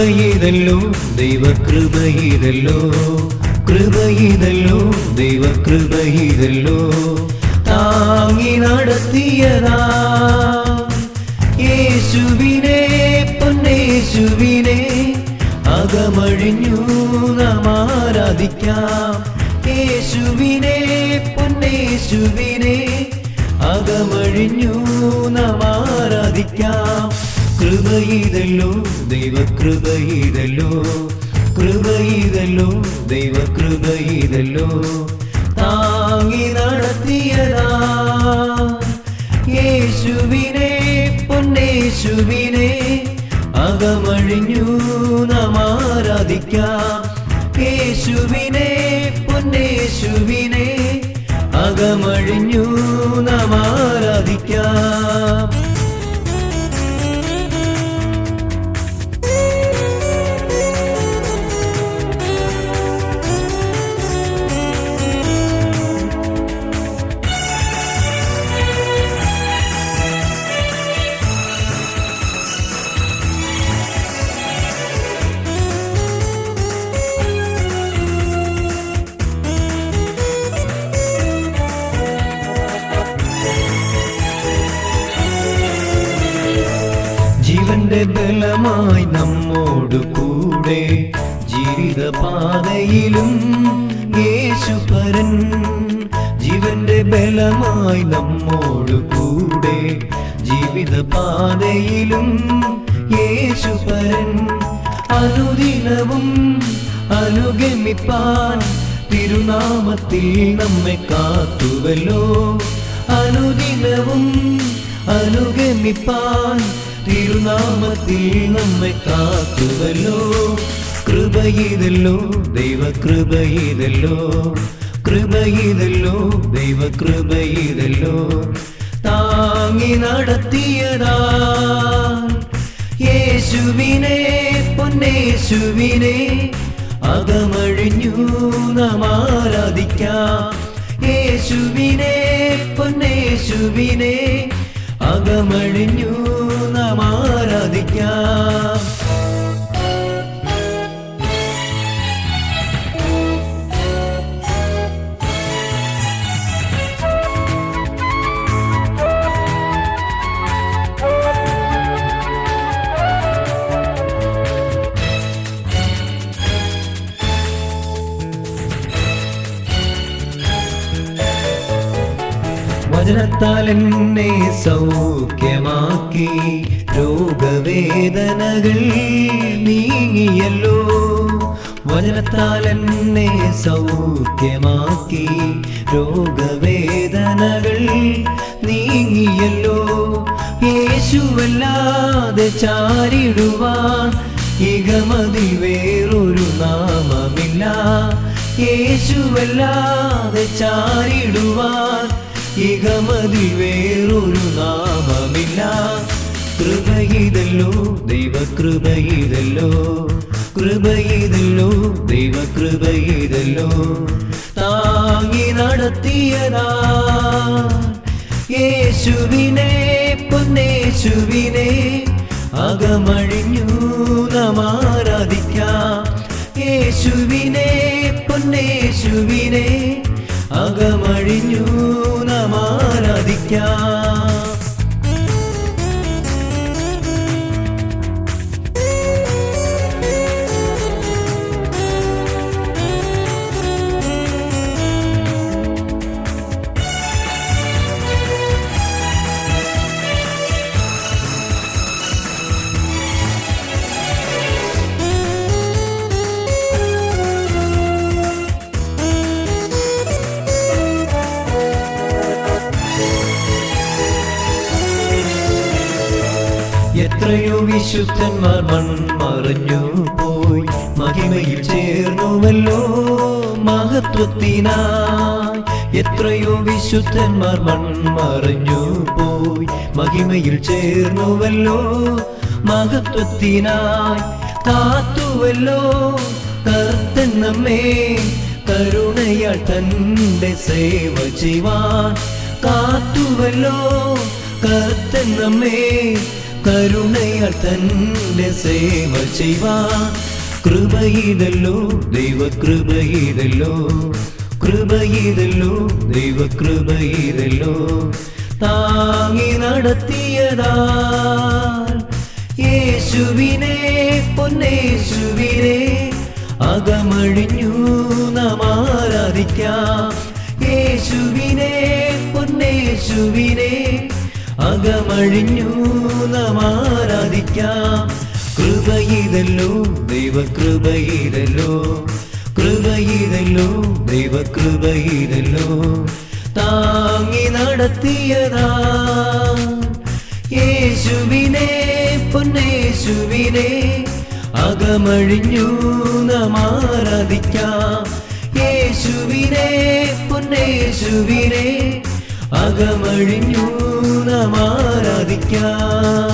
കൃപയിതല്ലോ ദൈവകൃപയിതല്ലോ, കൃപയിതല്ലോ ദൈവകൃപയിതല്ലോ, താങ്ങി നടത്തിയതാ യേശുവിനെ പൊന്നേശുവിനെ അകമഴിഞ്ഞു നാം ആരാധിക്കാം. യേശുവിനെ പൊന്നേശുവിനെ അകമഴിഞ്ഞു നാം ആരാധിക്കാം. കൃപയിതല്ലോ ദൈവകൃപയിതല്ലോ, കൃപയിതല്ലോ ദൈവകൃപയിതല്ലോ, താങ്ങി നടത്തിയതാ യേശുവിനെ പൊന്നേശുവിനെ അകമഴിഞ്ഞു നാം ആരാധിക്കാം. യേശുവിനെ പൊന്നേശുവിനെ അകമഴിഞ്ഞു നാം ആരാധിക്കാം. ജീവന്റെ ബലമായി നമ്മോട് കൂടെ ജീവിതപാതയിലും യേശുപരൻ. ജീവന്റെ ബലമായി നമ്മോട് കൂടെ ജീവിതപാതയിലും യേശുപരൻ. അനുദിനവും അനുഗമിപ്പാൻ തിരുനാമത്തിൽ നമ്മെ കാത്തുവല്ലോ. അനുദിനവും അനുഗമിപ്പാൻ തിരുനാമത്തിൽ നമ്മെ കാത്തുവല്ലോ. കൃപയിതല്ലോ ദൈവകൃപയിതല്ലോ, കൃപയിതല്ലോ ദൈവകൃപയിതല്ലോ, താങ്ങി നടത്തിയതാ യേശുവിനെ പൊന്നേശുവിനെ അകമഴിഞ്ഞു നാം ആരാധിക്കാം. യേശുവിനെ പൊന്നേശുവിനെ അകമഴിഞ്ഞു നാം ആരാധിക്കാം. വചനത്താൽ എന്നെ സൗഖ്യമാക്കി രോഗവേദനകൾ നീങ്ങിയല്ലോ. വചനത്താൽ എന്നെ സൗഖ്യമാക്കി രോഗവേദനകൾ നീങ്ങിയല്ലോ. യേശുവല്ലാതെ ചാരിടുവാൻ ഇകമതിൽ വേറൊരു നാമമില്ല. യേശുവല്ലാതെ ചാരിടുവാൻ ഇകമതിൽ വേറൊരു നാമമില്ല. കൃപയിതല്ലോ ദൈവകൃപയിതല്ലോ, കൃപയിതല്ലോ ദൈവകൃപയിതല്ലോ, താങ്ങി നടത്തിയതാ യേശുവിനെ പൊന്നേശുവിനെ അകമഴിഞ്ഞു നാം ആരാധിക്കാം. യേശുവിനെ പൊന്നേശുവിനെ അകമഴിഞ്ഞു നാം ആരാധിക്കാം. എത്രയോ വിശുദ്ധന്മാർ മൺമറഞ്ഞു പോയി മഹിമയിൽ ചേർന്നുവല്ലോ മഹത്വത്തിനായി. എത്രയോ വിശുദ്ധന്മാർ മൺമറഞ്ഞു പോയി മഹിമയിൽ ചേർന്നുവല്ലോ മഹത്വത്തിനായി. കാത്തുവല്ലോ കർത്തൻ നമ്മെ കരുണയാൽ തന്റെ സേവ ചെയ്യുവാൻ. കാത്തുവല്ലോ കർത്തൻ നമ്മെ കരുണയാൽ തന്റെ സേവ ചെയ്യുവാൻ കൃപയിതല്ലോ ദൈവകൃപയിതല്ലോ കൃപയിതല്ലോ ദൈവകൃപയിതല്ലോ താങ്ങി നടത്തിയതാ യേശുവിനെ പൊന്നേശുവിനെ അകമഴിഞ്ഞു നാം ആരാധിക്കാം യേശുവിനെ പൊന്നേശുവിനെ അകമഴിഞ്ഞു നാം ആരാധിക്കാം കൃപയിതല്ലോ ദൈവകൃപയിതല്ലോ കൃപയിതല്ലോ ദൈവകൃപയിതല്ലോ താങ്ങി നടത്തിയതാ യേശുവിനെ പൊന്നേശുവിനെ അകമഴിഞ്ഞു നാം ആരാധിക്കാം യേശുവിനെ പൊന്നേശുവിനെ അകമഴിഞ്ഞു നാം ആരാധിക്കാം